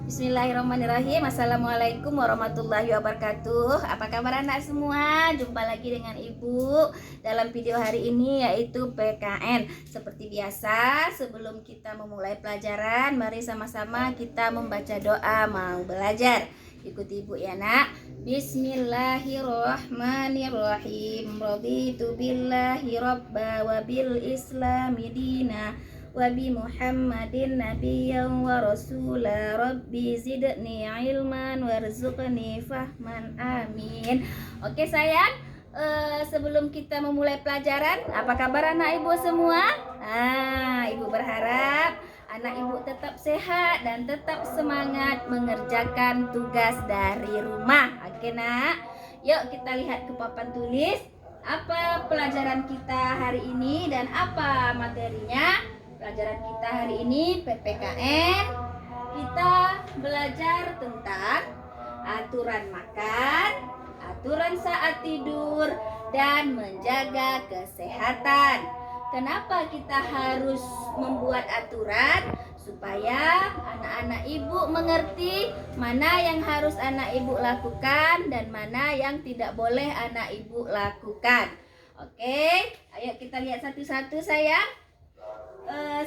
Bismillahirrahmanirrahim. Assalamualaikum warahmatullahi wabarakatuh. Apa kabar anak semua? Jumpa lagi dengan Ibu dalam video hari ini, yaitu PKN. Seperti biasa, sebelum kita memulai pelajaran, mari sama-sama kita membaca doa mau belajar. Ikuti Ibu ya nak. Bismillahirrahmanirrahim. Raditu billahi rabba wa bil islami dina wa bi Muhammadin nabiyyan wa rasula rabbi zidni ilman warzuqni fahman amin. Oke sayang, sebelum kita memulai pelajaran, apa kabar anak ibu semua? Ibu berharap anak ibu tetap sehat dan tetap semangat mengerjakan tugas dari rumah. Oke nak, yuk kita lihat ke papan tulis. Apa pelajaran kita hari ini dan apa materinya? Pelajaran kita hari ini PPKN, kita belajar tentang aturan makan, aturan saat tidur, dan menjaga kesehatan. Kenapa kita harus membuat aturan? Supaya anak-anak ibu mengerti mana yang harus anak ibu lakukan dan mana yang tidak boleh anak ibu lakukan. Oke, ayo kita lihat satu-satu sayang.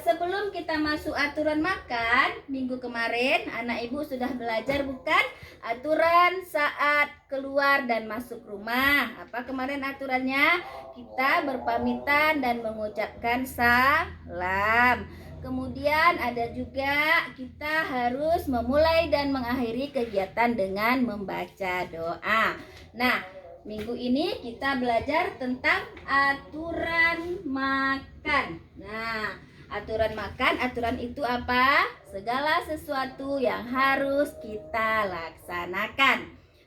Sebelum kita masuk aturan makan, minggu kemarin anak ibu sudah belajar bukan? Aturan saat keluar dan masuk rumah. Apa kemarin aturannya? Kita berpamitan dan mengucapkan salam. Kemudian ada juga kita harus memulai dan mengakhiri kegiatan dengan membaca doa. Nah, minggu ini kita belajar tentang aturan makan. Nah, aturan makan, aturan itu apa? Segala sesuatu yang harus kita laksanakan.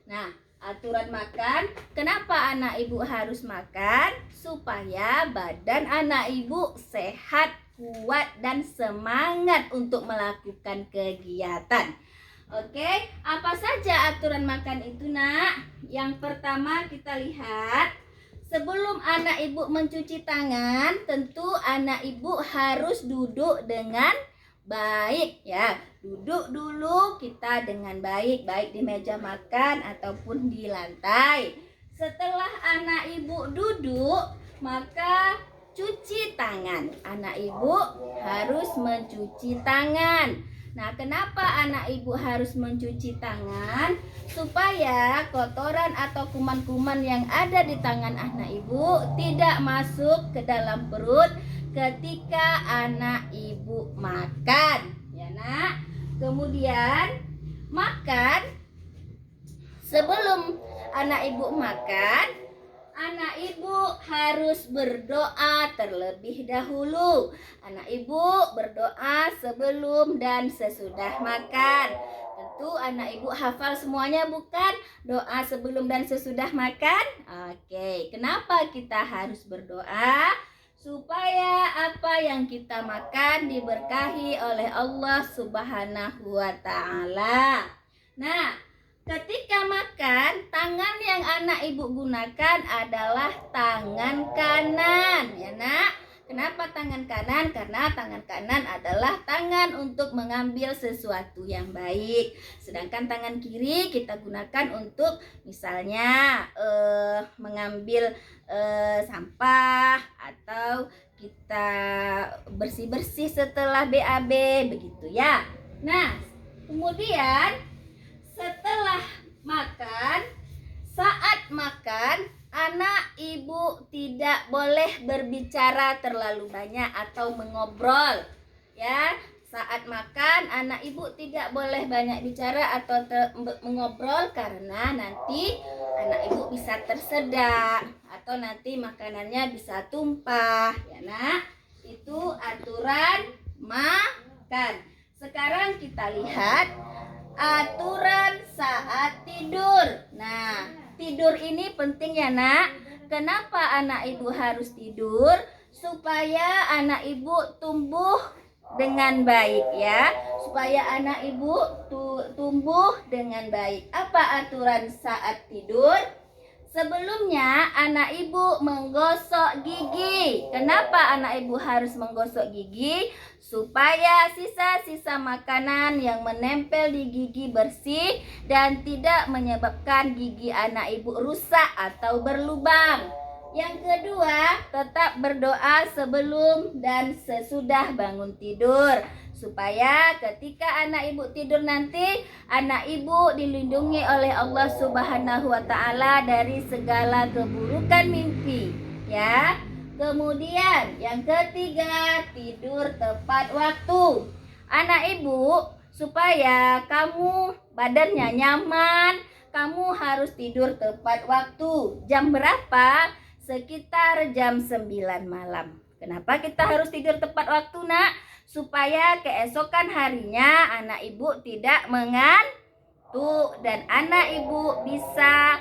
Nah, aturan makan, kenapa anak ibu harus makan? Supaya badan anak ibu sehat, kuat, dan semangat untuk melakukan kegiatan. Oke, apa saja aturan makan itu nak? Yang pertama kita lihat, sebelum anak ibu mencuci tangan, tentu anak ibu harus duduk dengan baik ya. Duduk dulu kita dengan baik, baik di meja makan ataupun di lantai. Setelah anak ibu duduk, maka cuci tangan. Anak ibu harus mencuci tangan. Nah, kenapa anak ibu harus mencuci tangan? Supaya kotoran atau kuman-kuman yang ada di tangan anak ibu tidak masuk ke dalam perut ketika anak ibu makan. Ya nak. Kemudian makan, sebelum anak ibu makan, anak ibu harus berdoa terlebih dahulu. Anak ibu berdoa sebelum dan sesudah makan. Tentu anak ibu hafal semuanya bukan? Doa sebelum dan sesudah makan. Oke, kenapa kita harus berdoa? Supaya apa yang kita makan diberkahi oleh Allah Subhanahu wa ta'ala. Nah, ketika makan, tangan yang anak ibu gunakan adalah tangan kanan, ya nak. Kenapa tangan kanan? Karena tangan kanan adalah tangan untuk mengambil sesuatu yang baik. Sedangkan tangan kiri kita gunakan untuk misalnya mengambil sampah atau kita bersih-bersih setelah BAB, begitu ya. Nah, kemudian setelah makan, saat makan, anak ibu tidak boleh berbicara terlalu banyak atau mengobrol. Ya, saat makan anak ibu tidak boleh banyak bicara atau mengobrol karena nanti anak ibu bisa tersedak atau nanti makanannya bisa tumpah. Ya nak, itu aturan makan. Sekarang kita lihat aturan saat tidur. Nah, tidur ini penting ya nak. Kenapa anak ibu harus tidur? Supaya anak ibu tumbuh dengan baik ya. Supaya anak ibu tumbuh dengan baik. Apa aturan saat tidur? Sebelumnya anak ibu menggosok gigi. Kenapa anak ibu harus menggosok gigi? Supaya sisa-sisa makanan yang menempel di gigi bersih dan tidak menyebabkan gigi anak ibu rusak atau berlubang. Yang kedua, tetap berdoa sebelum dan sesudah bangun tidur, supaya ketika anak ibu tidur nanti, anak ibu dilindungi oleh Allah Subhanahu wa Ta'ala dari segala keburukan mimpi, ya. Kemudian yang ketiga, tidur tepat waktu. Anak ibu, supaya kamu badannya nyaman, kamu harus tidur tepat waktu. Jam berapa? Sekitar jam 9 malam. Kenapa kita harus tidur tepat waktu, Nak? Supaya keesokan harinya anak ibu tidak mengantuk dan anak ibu bisa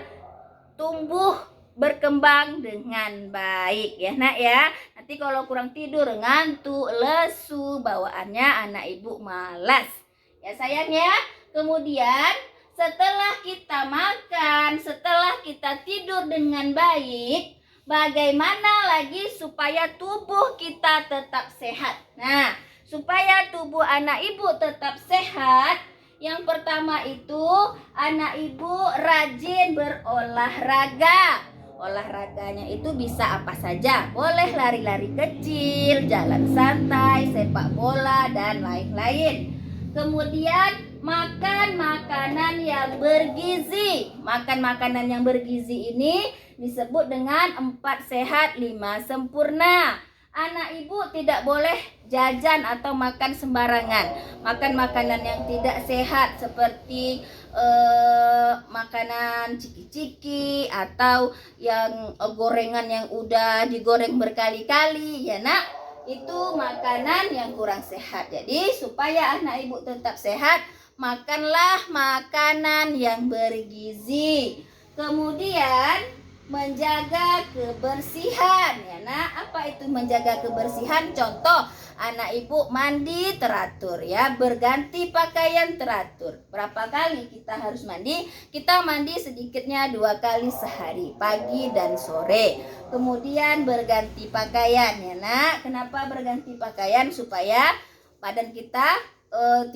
tumbuh berkembang dengan baik, ya Nak ya. Nanti kalau kurang tidur, ngantuk, lesu, bawaannya anak ibu malas, ya sayang ya. Kemudian setelah kita makan, setelah kita tidur dengan baik, bagaimana lagi supaya tubuh kita tetap sehat? Nah, supaya tubuh anak ibu tetap sehat, yang pertama itu anak ibu rajin berolahraga. Olahraganya itu bisa apa saja. Boleh lari-lari kecil, jalan santai, sepak bola, dan lain-lain. Kemudian makan makanan yang bergizi. Makan makanan yang bergizi ini disebut dengan 4 sehat 5 sempurna. Anak ibu tidak boleh jajan atau makan sembarangan. Makan makanan yang tidak sehat seperti makanan ciki-ciki atau yang gorengan yang udah digoreng berkali-kali, ya Nak. Itu makanan yang kurang sehat. Jadi supaya anak ibu tetap sehat, makanlah makanan yang bergizi. Kemudian menjaga kebersihan, ya Nak. Apa itu menjaga kebersihan? Contoh, anak ibu mandi teratur, ya, berganti pakaian teratur. Berapa kali kita harus mandi? Kita mandi sedikitnya 2 kali sehari, pagi dan sore. Kemudian berganti pakaian, ya Nak. Kenapa berganti pakaian? Supaya badan kita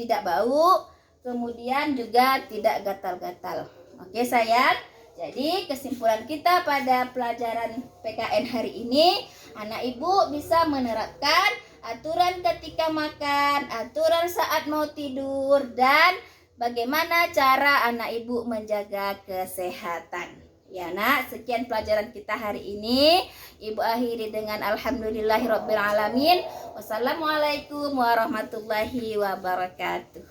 tidak bau, kemudian juga tidak gatal-gatal. Oke sayang. Jadi kesimpulan kita pada pelajaran PKN hari ini, anak ibu bisa menerapkan aturan ketika makan, aturan saat mau tidur, dan bagaimana cara anak ibu menjaga kesehatan. Ya Nak, sekian pelajaran kita hari ini. Ibu akhiri dengan alhamdulillahirabbil alamin. Wassalamualaikum warahmatullahi wabarakatuh.